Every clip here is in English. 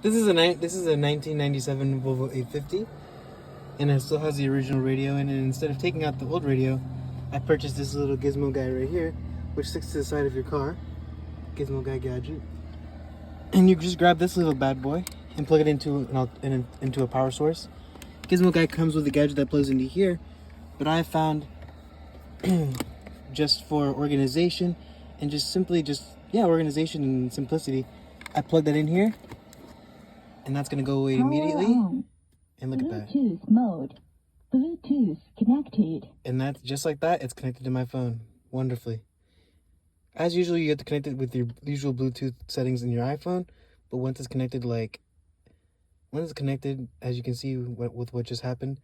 This is a 1997 Volvo 850, and it still has the original radio in it. And instead of taking out the old radio, I purchased this little Gizmo Guy right here, which sticks to the side of your car. Gizmo Guy Gadget, and you just grab this little bad boy and plug it into into a power source. Gizmo Guy comes with a gadget that plugs into here, but I found just for organization and organization and simplicity, I plug that in here, and that's gonna go away immediately. And look at that. Bluetooth mode. Bluetooth connected. And that's just like that, it's connected to my phone wonderfully. As usual, you have to connect it with your usual Bluetooth settings in your iPhone, but once it's connected, as you can see with what just happened,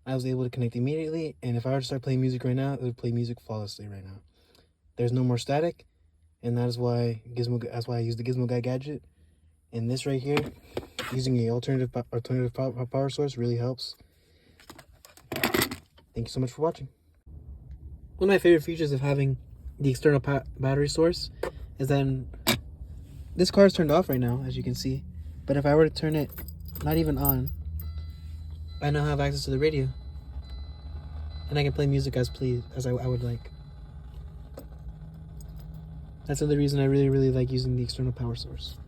I was able to connect immediately, and if I were to start playing music right now, it would play music flawlessly right now. There's no more static, and that's why I use the Gizmo Guy Gadget. And this right here, using an alternative power source really helps. Thank you so much for watching. One of my favorite features of having the external battery source is that this car is turned off right now, as you can see. But if I were to turn it not even on, I now have access to the radio. And I can play music as I would like. That's another reason I really like using the external power source.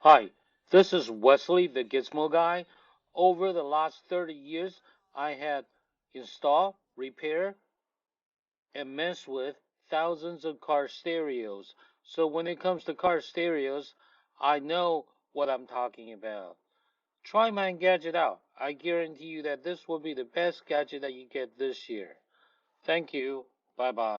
Hi, this is Wesley, the Gizmo Guy. Over the last 30 years, I had installed, repair, and mess with thousands of car stereos. So when it comes to car stereos, I know what I'm talking about. Try my gadget out. I guarantee you that this will be the best gadget that you get this year. Thank you. Bye-bye.